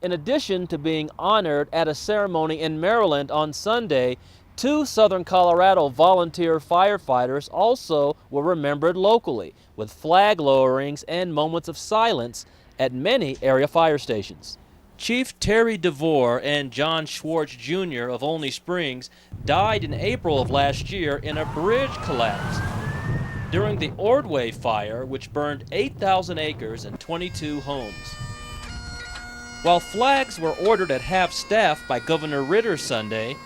In addition to being honored at a ceremony in Maryland on Sunday, two Southern Colorado volunteer firefighters also were remembered locally with flag lowerings and moments of silence at many area fire stations. Chief Terry DeVore and John Schwartz Jr. of Olney Springs died in April of last year in a bridge collapse during the Ordway fire, which burned 8,000 acres and 22 homes. While flags were ordered at half-staff by Governor Ritter Sunday,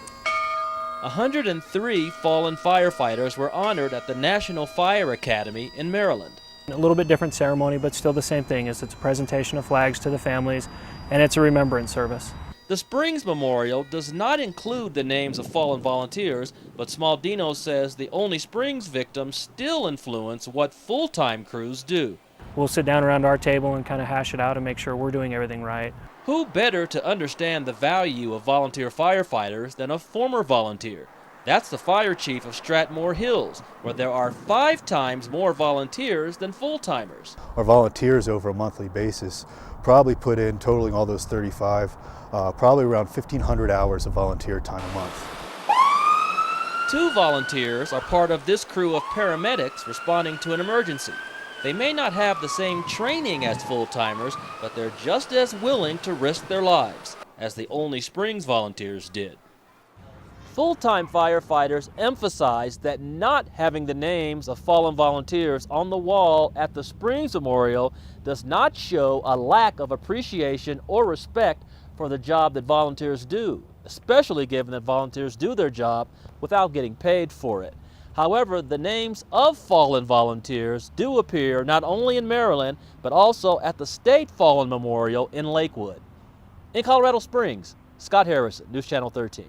103 fallen firefighters were honored at the National Fire Academy in Maryland. A little bit different ceremony, but still the same thing. It's a presentation of flags to the families, and it's a remembrance service. The Springs Memorial does not include the names of fallen volunteers, but Smaldino says the Olney Springs victims still influence what full-time crews do. We'll sit down around our table and kind of hash it out and make sure we're doing everything right. Who better to understand the value of volunteer firefighters than a former volunteer? That's the fire chief of Stratmore Hills, where there are 5 times more volunteers than full-timers. Our volunteers over a monthly basis probably put in, totaling all those 35, probably around 1,500 hours of volunteer time a month. 2 volunteers are part of this crew of paramedics responding to an emergency. They may not have the same training as full-timers, but they're just as willing to risk their lives, as the Olney Springs volunteers did. Full-time firefighters emphasize that not having the names of fallen volunteers on the wall at the Springs Memorial does not show a lack of appreciation or respect for the job that volunteers do, especially given that volunteers do their job without getting paid for it. However, the names of fallen volunteers do appear not only in Maryland, but also at the State Fallen Memorial in Lakewood. In Colorado Springs, Scott Harrison, News Channel 13.